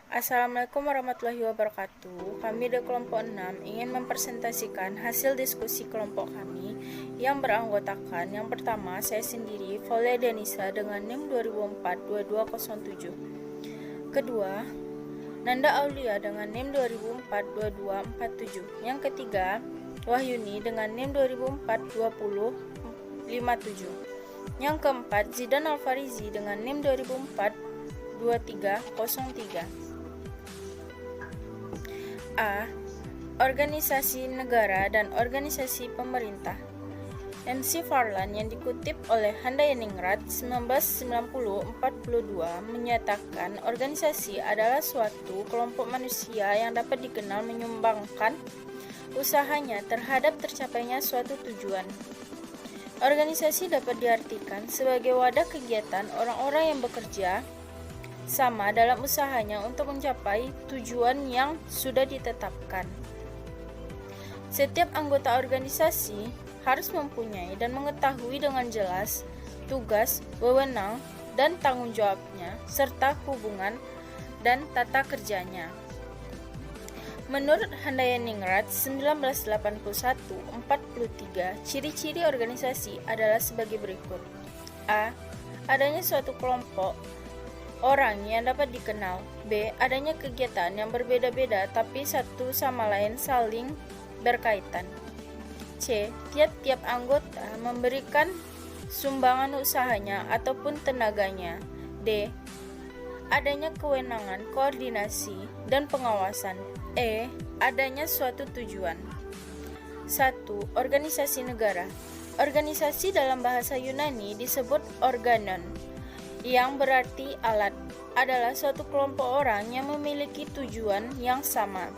Assalamualaikum warahmatullahi wabarakatuh. Kami dari kelompok 6 ingin mempresentasikan hasil diskusi kelompok kami yang beranggotakan yang pertama saya sendiri, Faulia Denisa dengan NIM 2004-2207. Kedua, Nanda Aulia dengan NIM 2004-2247. Yang ketiga, Wahyuni dengan NIM 2004-2057. Yang keempat, Zidan Alfarizi dengan NIM 2004-2303. A. Organisasi negara dan organisasi pemerintah. MC Farlan yang dikutip oleh Handayani-Ningrat 1990-42 menyatakan organisasi adalah suatu kelompok manusia yang dapat dikenal menyumbangkan usahanya terhadap tercapainya suatu tujuan. Organisasi dapat diartikan sebagai wadah kegiatan orang-orang yang bekerja sama dalam usahanya untuk mencapai tujuan yang sudah ditetapkan. Setiap anggota organisasi harus mempunyai dan mengetahui dengan jelas tugas, wewenang, dan tanggung jawabnya, serta hubungan dan tata kerjanya. Menurut Handayani-Ningrat 1981-43, ciri-ciri organisasi adalah sebagai berikut. A. Adanya suatu kelompok orang yang dapat dikenal. B. Adanya kegiatan yang berbeda-beda tapi satu sama lain saling berkaitan. C. Tiap-tiap anggota memberikan sumbangan usahanya ataupun tenaganya. D. Adanya kewenangan, koordinasi, dan pengawasan. E. Adanya suatu tujuan. 1. Organisasi negara. Organisasi dalam bahasa Yunani disebut organon, yang berarti alat, adalah suatu kelompok orang yang memiliki tujuan yang sama.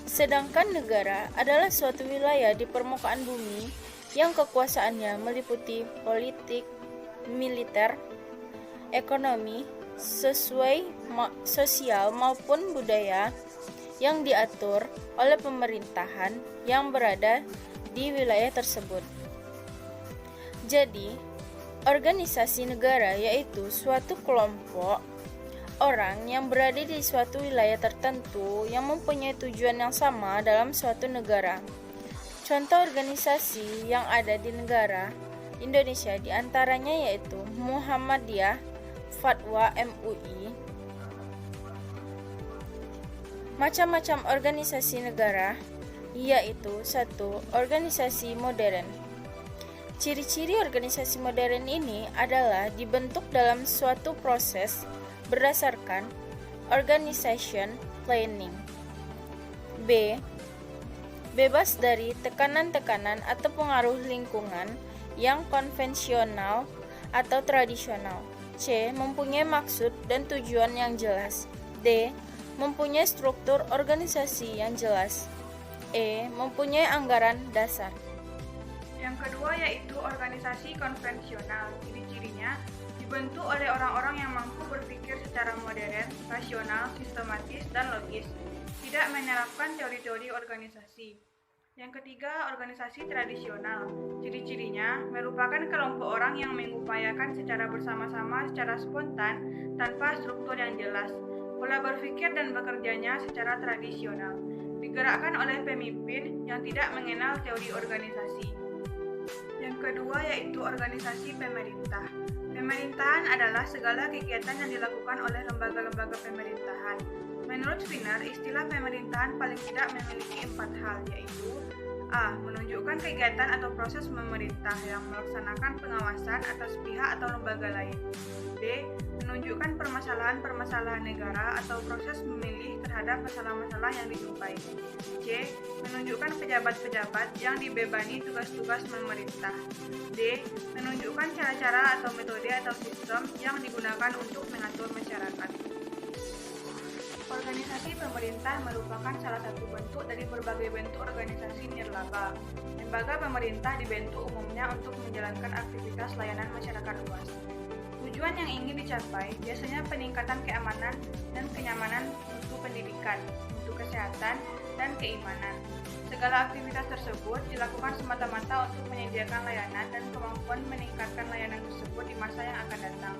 Sedangkan negara adalah suatu wilayah di permukaan bumi yang kekuasaannya meliputi politik, militer, ekonomi, sosial maupun budaya yang diatur oleh pemerintahan yang berada di wilayah tersebut. Jadi, organisasi negara yaitu suatu kelompok orang yang berada di suatu wilayah tertentu yang mempunyai tujuan yang sama dalam suatu negara. Contoh organisasi yang ada di negara Indonesia diantaranya yaitu Muhammadiyah, Fatwa MUI. Macam-macam organisasi negara yaitu 1. Organisasi modern. Ciri-ciri organisasi modern ini adalah dibentuk dalam suatu proses berdasarkan organization planning. B. Bebas dari tekanan-tekanan atau pengaruh lingkungan yang konvensional atau tradisional. C. Mempunyai maksud dan tujuan yang jelas. D. Mempunyai struktur organisasi yang jelas. E. Mempunyai anggaran dasar. Yang kedua yaitu organisasi konvensional. Ciri-cirinya dibentuk oleh orang-orang yang mampu berpikir secara modern, rasional, sistematis, dan logis, tidak menerapkan teori-teori organisasi. Yang ketiga, organisasi tradisional. Ciri-cirinya merupakan kelompok orang yang mengupayakan secara bersama-sama, secara spontan, tanpa struktur yang jelas. Pola berpikir dan bekerjanya secara tradisional, digerakkan oleh pemimpin yang tidak mengenal teori organisasi. Yang kedua yaitu organisasi pemerintah. Pemerintahan adalah segala kegiatan yang dilakukan oleh lembaga-lembaga pemerintahan. Menurut Skinner, istilah pemerintahan paling tidak memiliki 4 hal, yaitu A. Menunjukkan kegiatan atau proses pemerintah yang melaksanakan pengawasan atas pihak atau lembaga lain. B. Menunjukkan permasalahan-permasalahan negara atau proses memilih terhadap masalah-masalah yang dijumpai. C. Menunjukkan pejabat-pejabat yang dibebani tugas-tugas memerintah. D. Menunjukkan cara-cara atau metode atau sistem yang digunakan untuk mengatur masyarakat. Organisasi pemerintah merupakan salah satu bentuk dari berbagai bentuk organisasi nirlaba. Lembaga pemerintah dibentuk umumnya untuk menjalankan aktivitas layanan masyarakat luas. Tujuan yang ingin dicapai biasanya peningkatan keamanan dan kenyamanan untuk pendidikan, untuk kesehatan, dan keimanan. Segala aktivitas tersebut dilakukan semata-mata untuk menyediakan layanan dan kemampuan meningkatkan layanan tersebut di masa yang akan datang.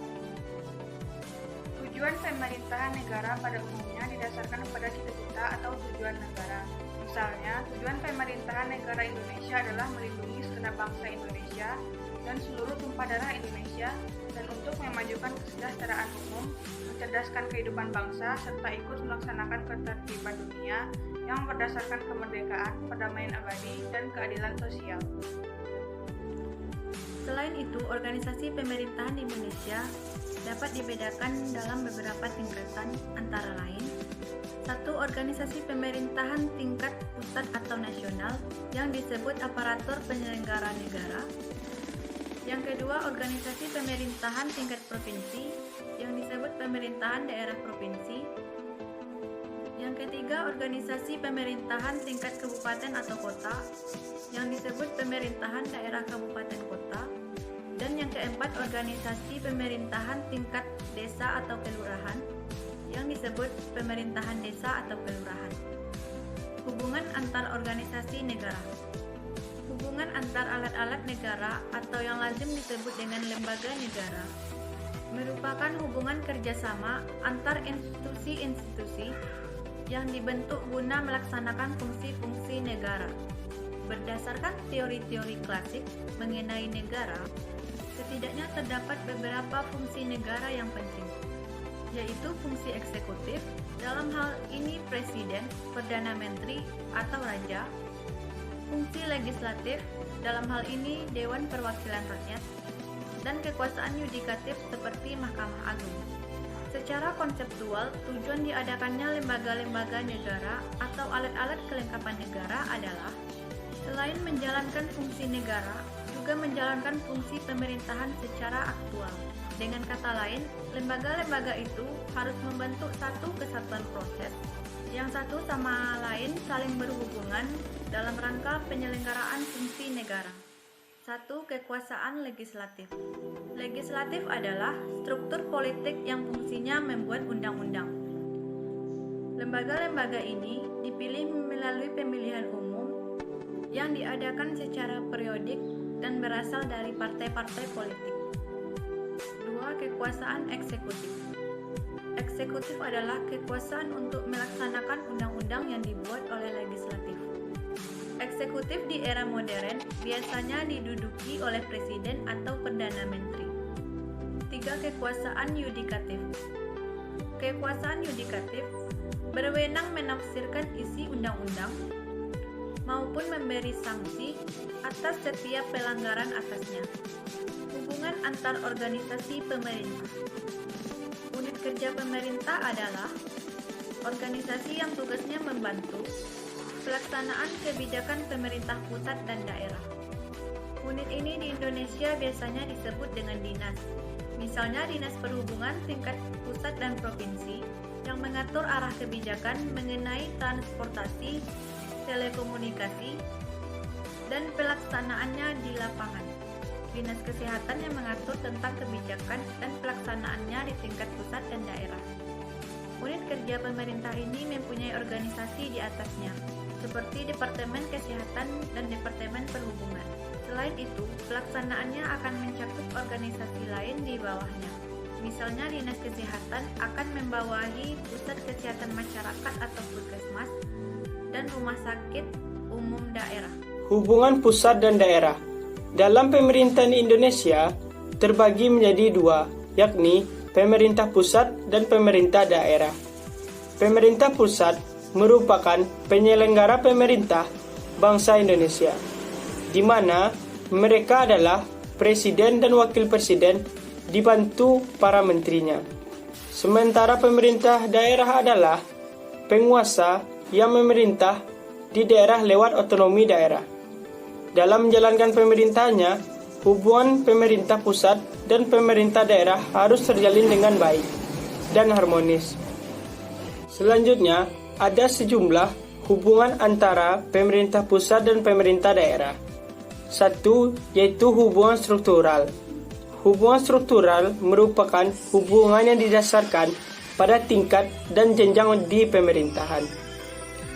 Tujuan pemerintahan negara pada umumnya didasarkan pada cita-cita atau tujuan negara. Misalnya, tujuan pemerintahan negara Indonesia adalah melindungi segenap bangsa Indonesia dan seluruh tumpah darah Indonesia dan untuk memajukan kesejahteraan umum, mencerdaskan kehidupan bangsa, serta ikut melaksanakan ketertiban dunia yang berdasarkan kemerdekaan, perdamaian abadi, dan keadilan sosial. Selain itu, organisasi pemerintahan di Indonesia dapat dibedakan dalam beberapa tingkatan, antara lain: 1. Organisasi pemerintahan tingkat pusat atau nasional yang disebut aparatur penyelenggara negara. Yang kedua, organisasi pemerintahan tingkat provinsi yang disebut pemerintahan daerah provinsi. Yang ketiga, organisasi pemerintahan tingkat kabupaten atau kota yang disebut pemerintahan daerah kabupaten kota. Dan yang keempat, organisasi pemerintahan tingkat desa atau kelurahan yang disebut pemerintahan desa atau kelurahan. Hubungan antar organisasi negara. Hubungan antar alat-alat negara atau yang lazim disebut dengan lembaga negara merupakan hubungan kerjasama antar institusi-institusi yang dibentuk guna melaksanakan fungsi-fungsi negara. Berdasarkan teori-teori klasik mengenai negara, setidaknya terdapat beberapa fungsi negara yang penting, yaitu fungsi eksekutif, dalam hal ini presiden, perdana menteri, atau raja; fungsi legislatif, dalam hal ini Dewan Perwakilan Rakyat; dan kekuasaan yudikatif seperti Mahkamah Agung. Secara konseptual, tujuan diadakannya lembaga-lembaga negara atau alat-alat kelengkapan negara adalah selain menjalankan fungsi negara, juga menjalankan fungsi pemerintahan secara aktual. Dengan kata lain, lembaga-lembaga itu harus membentuk satu kesatuan proses yang satu sama lain saling berhubungan dalam rangka penyelenggaraan fungsi negara. 1. Kekuasaan legislatif. Legislatif adalah struktur politik yang fungsinya membuat undang-undang. Lembaga-lembaga ini dipilih melalui pemilihan umum yang diadakan secara periodik dan berasal dari partai-partai politik. 2. Kekuasaan eksekutif. Eksekutif adalah kekuasaan untuk melaksanakan undang-undang yang dibuat oleh legislatif. Eksekutif di era modern biasanya diduduki oleh presiden atau perdana menteri. 3. Kekuasaan yudikatif. Kekuasaan yudikatif berwenang menafsirkan isi undang-undang maupun memberi sanksi atas setiap pelanggaran atasnya. Hubungan antar organisasi pemerintah. Unit kerja pemerintah adalah organisasi yang tugasnya membantu pelaksanaan kebijakan pemerintah pusat dan daerah. Unit ini di Indonesia biasanya disebut dengan dinas. Misalnya Dinas Perhubungan tingkat pusat dan provinsi yang mengatur arah kebijakan mengenai transportasi, telekomunikasi, dan pelaksanaannya di lapangan. Dinas Kesehatan yang mengatur tentang kebijakan dan pelaksanaannya di tingkat pusat dan daerah. Unit kerja pemerintah ini mempunyai organisasi di atasnya, seperti Departemen Kesehatan dan Departemen Perhubungan. Selain itu, pelaksanaannya akan mencakup organisasi lain di bawahnya. Misalnya Dinas Kesehatan akan membawahi Pusat Kesehatan Masyarakat atau Puskesmas dan Rumah Sakit Umum Daerah. Hubungan pusat dan daerah dalam pemerintahan Indonesia terbagi menjadi dua, yakni pemerintah pusat dan pemerintah daerah. Pemerintah pusat merupakan penyelenggara pemerintah bangsa Indonesia, di mana mereka adalah presiden dan wakil presiden dibantu para menterinya. Sementara pemerintah daerah adalah penguasa yang memerintah di daerah lewat otonomi daerah. Dalam menjalankan pemerintahannya, hubungan pemerintah pusat dan pemerintah daerah harus terjalin dengan baik dan harmonis. Selanjutnya, ada sejumlah hubungan antara pemerintah pusat dan pemerintah daerah. 1. Yaitu hubungan struktural. Hubungan struktural merupakan hubungan yang didasarkan pada tingkat dan jenjang di pemerintahan.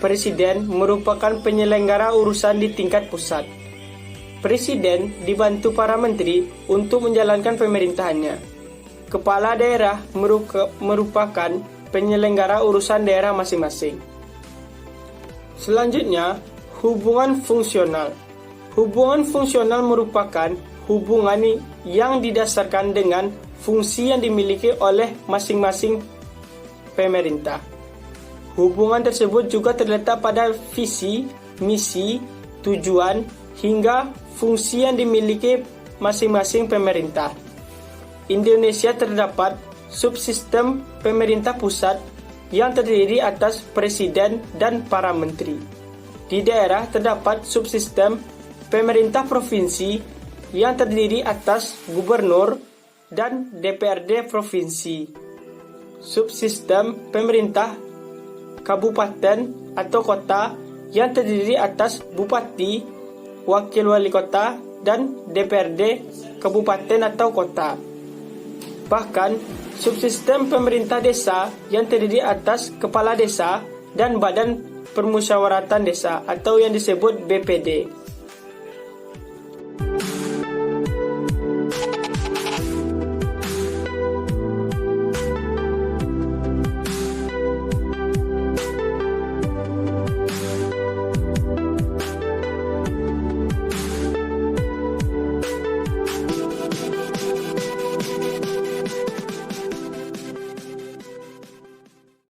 Presiden merupakan penyelenggara urusan di tingkat pusat. Presiden dibantu para menteri untuk menjalankan pemerintahannya. kepala daerah merupakan penyelenggara urusan daerah masing-masing. Selanjutnya, hubungan fungsional. Hubungan fungsional merupakan hubungan yang didasarkan dengan fungsi yang dimiliki oleh masing-masing pemerintah. Hubungan tersebut juga terletak pada visi, misi, tujuan, hingga fungsi yang dimiliki masing-masing pemerintah. Indonesia terdapat subsistem pemerintah pusat yang terdiri atas presiden dan para menteri. Di daerah terdapat subsistem pemerintah provinsi yang terdiri atas gubernur dan DPRD provinsi. Subsistem pemerintah kabupaten atau kota yang terdiri atas bupati, wakil wali kota, dan DPRD kabupaten atau kota. Bahkan, subsistem pemerintah desa yang terdiri atas kepala desa dan badan permusyawaratan desa atau yang disebut BPD.